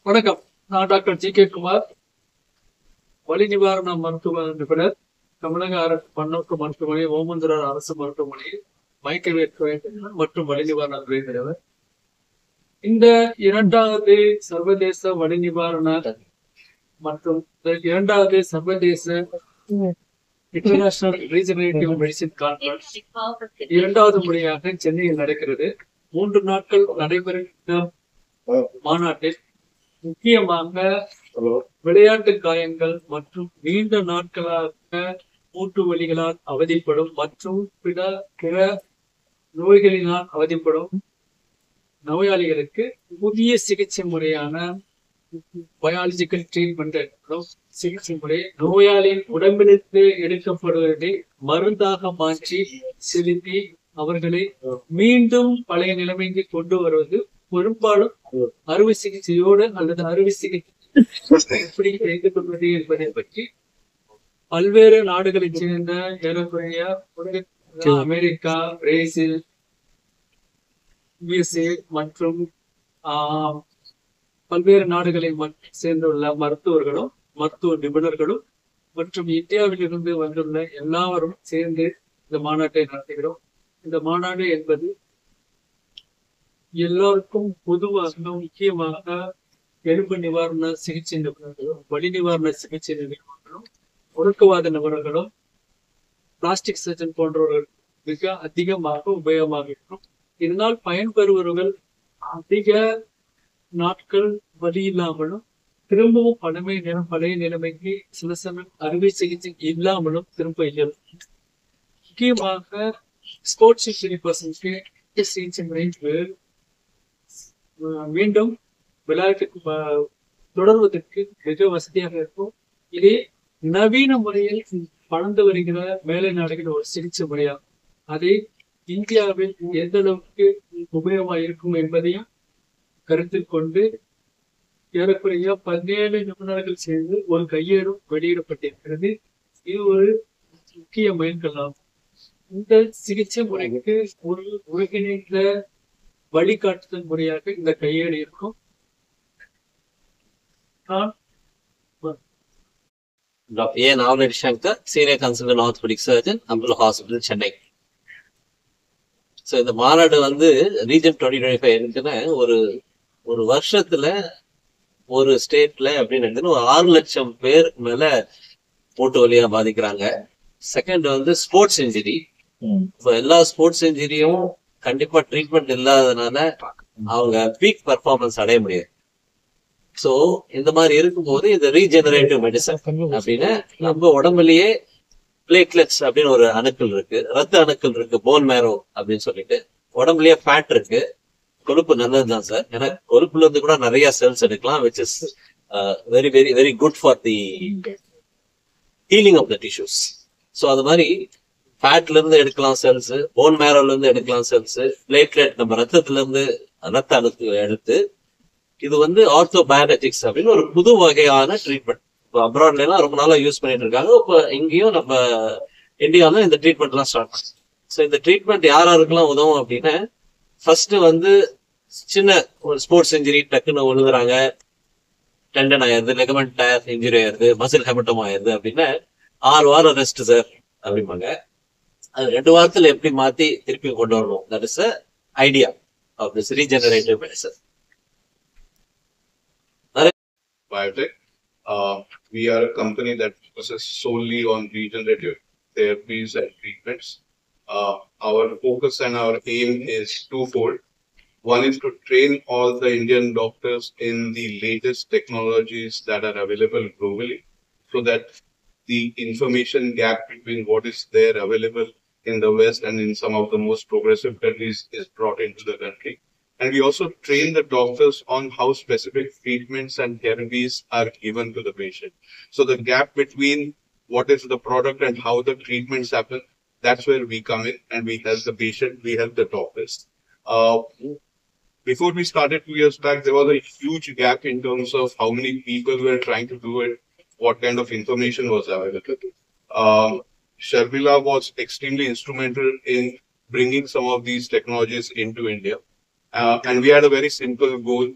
வணக்கம். நான் doctor G K. Kumar, வலி நிவாரண மருத்துவ நிபுணர், தமிழக அரசு பன்னோக்கு மருத்துவமனை, ஓமந்தூரார் அரசு மருத்துவமனையில் மயக்கவியல் துறை மற்றும் வலி நிவாரண துறை தலைவர். இந்த 2வது சர்வதேச வலி நிவாரண மற்றும் 2வது சர்வதேச இன்டர்நேஷனல் ரீஜெனரேட்டிவ் மெடிசின் கான்ஃபரன்ஸ் 2வது முறையாக சென்னையில் நடக்கிறது. 3 நாட்கள் நடைபெறும் மாநாட்டில் முக்கியமாக விளையாட்டு காயங்கள் மற்றும் நீண்ட நாட்களாக மூட்டு வலிகளால் அவதிப்படும் மற்றும் பிற நோய்களினால் அவதிப்படும் நோயாளிகளுக்கு புதிய சிகிச்சை முறையான பயாலஜிக்கல் ட்ரீட்மெண்ட் சிகிச்சை முறை நோயாளியின் உடம்பிலிருந்து எடுக்கப்படுவதை மருந்தாக மாற்றி செலுத்தி அவர்களை மீண்டும் பழைய நிலைமைக்கு கொண்டு வருவது பெரும்பாலும் அறுவை சிகிச்சையோடு அல்லது அறுவை சிகிச்சை எப்படி செய்து கொள்வது என்பதை பற்றி பல்வேறு நாடுகளைச் சேர்ந்த ஏறக்குறைய அமெரிக்கா, பிரேசில், USA மற்றும் பல்வேறு நாடுகளை சேர்ந்துள்ள மருத்துவர்களும் மருத்துவ நிபுணர்களும் மற்றும் இந்தியாவிலிருந்து வந்துள்ள எல்லாரும் சேர்ந்து இந்த மாநாட்டை நடத்துகிறோம். இந்த மாநாடு என்பது எல்லோருக்கும் பொதுவாக முக்கியமாக எலும்பு நிவாரண சிகிச்சை நிபுணர்களும் வலி நிவாரண சிகிச்சை நிபுணர்களும் ஒடுக்கவாத நிபுணர்களும் பிளாஸ்டிக் சர்ஜன் போன்றவர்கள் மிக அதிகமாக உபயோகமாக இருக்கும். இதனால் பயன்பெறுபவர்கள் அதிக நாட்கள் வலி இல்லாமலும் திரும்பவும் பழைய நிலைமைக்கு சில சமயம் அறுவை சிகிச்சை இல்லாமலும் திரும்ப இயலும். முக்கியமாக ஸ்போர்ட்ஸ் இன்ஜுரி பர்சனுக்கு சிகிச்சை முறை மீண்டும் விளையாட்டுக்கு தொடர்வதற்கு மிக வசதியாக இருக்கும். இதே நவீன முறையில் வளர்ந்து வருகிற மேலை நாடுகள் ஒரு சிகிச்சை முறையாகும். அதை இந்தியாவில் எந்த அளவுக்கு உபயோகமாக இருக்கும் என்பதையும் கருத்தில் கொண்டு ஏறக்குறைய 17 நிபுணர்கள் சேர்ந்து ஒரு கையேடும் வெளியிடப்பட்டிருக்கிறது. இது ஒரு முக்கிய மைல்கல்லாகும். இந்த சிகிச்சை முறைக்கு ஒரு ஒருங்கிணைந்த வழிகாட்டுதல் முறையாக இந்த கையேடு இருக்கும். Dr. A. Navnadi Shankar, Senior Consultant Orthopedic Surgeon, Apollo Hospital, Chennai. So இந்த மாநாடு ரீஜன் 2025 இருக்குன்னா ஒரு வருஷத்துல ஒரு ஸ்டேட்ல அப்படின்னு ஒரு 6 லட்சம் பேர் மேல மூட்டு வலியா பாதிக்கிறாங்க. Second sports injury. எல்லா ஸ்போர்ட்ஸ் இன்ஜுரியும் கண்டிப்பா ட்ரீட்மெண்ட் இல்லாததுனால அவங்க பீக் பர்ஃபார்மன்ஸ் அடைய முடியாது. சோ இந்த மாதிரி இருக்கும்போது இந்த ரீஜெனரேட்டிவ் மெடிசன் அப்படின்னு நம்ம உடம்புலயே பிளேட்லெட்ஸ் அப்படின்னு ஒரு அணுக்கள் இருக்கு, ரத்த அணுக்கள் இருக்கு, போன் மேரோ அப்படின்னு சொல்லிட்டு உடம்புலயே ஃபேட் இருக்கு. கொழுப்பு நல்லதுதான் சார், ஏன்னா கொழுப்புல இருந்து கூட நிறைய செல்ஸ் எடுக்கலாம், which is very very very good for the healing of the tissues. So அது மாதிரி ஃபேட்ல இருந்து எடுக்கலாம் செல்ஸ், போன் மேரோல இருந்து எடுக்கலாம் செல்ஸ், பிளேட்லெட் நம்ம ரத்தத்துல இருந்து ரத்த அணுக்கு எடுத்து இது ஆர்த்தோபயாலஜிக்ஸ் அப்படின்னு ஒரு புது வகையான ட்ரீட்மெண்ட். இப்போ அப்ராட்ல எல்லாம் ரொம்ப நாளா யூஸ் பண்ணிட்டு இருக்காங்க. இப்போ இங்கேயும் நம்ம இந்தியாவில இந்த ட்ரீட்மெண்ட் எல்லாம் ஸ்டார்ட் பண்ணோம். ஸோ இந்த ட்ரீட்மெண்ட் யாராருக்கெல்லாம் உதவும் அப்படின்னா, ஃபர்ஸ்ட் சின்ன ஒரு ஸ்போர்ட்ஸ் இன்ஜுரி டக்குன்னு விழுகுறாங்க, டெண்டன் ஆயிருது, லெகமெண்ட் டயர் இன்ஜுரி ஆயிருது, மசில் ஹெமட்டோமா ஆயிருது அப்படின்னா 6 வாரம் ரெஸ்ட் சார் அப்படிம்பாங்க. அது 2 வாரத்துல எப்படி மாத்தி திருப்பி கொண்டு வரணும், that is idea of this regenerative medicine. Biotech. We are a company that focuses solely on regenerative therapies and treatments. Our focus and our aim is twofold. One is to train all the Indian doctors in the latest technologies that are available globally, so that the information gap between what is there available in the West and in some of the most progressive countries is brought into the country. And we also train the doctors on how specific treatments and therapies are given to the patient. So the gap between what is the product and how the treatments happen, that's where we come in and we help the patient, we help the doctors. Before we started 2 years back, there was a huge gap in terms of how many people were trying to do it, what kind of information was available. Sharmila was extremely instrumental in bringing some of these technologies into India. And we had a very simple goal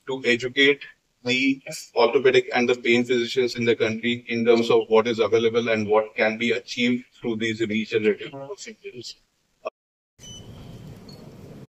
to educate the orthopedic and the pain physicians in the country in terms of what is available and what can be achieved through these regenerative procedures.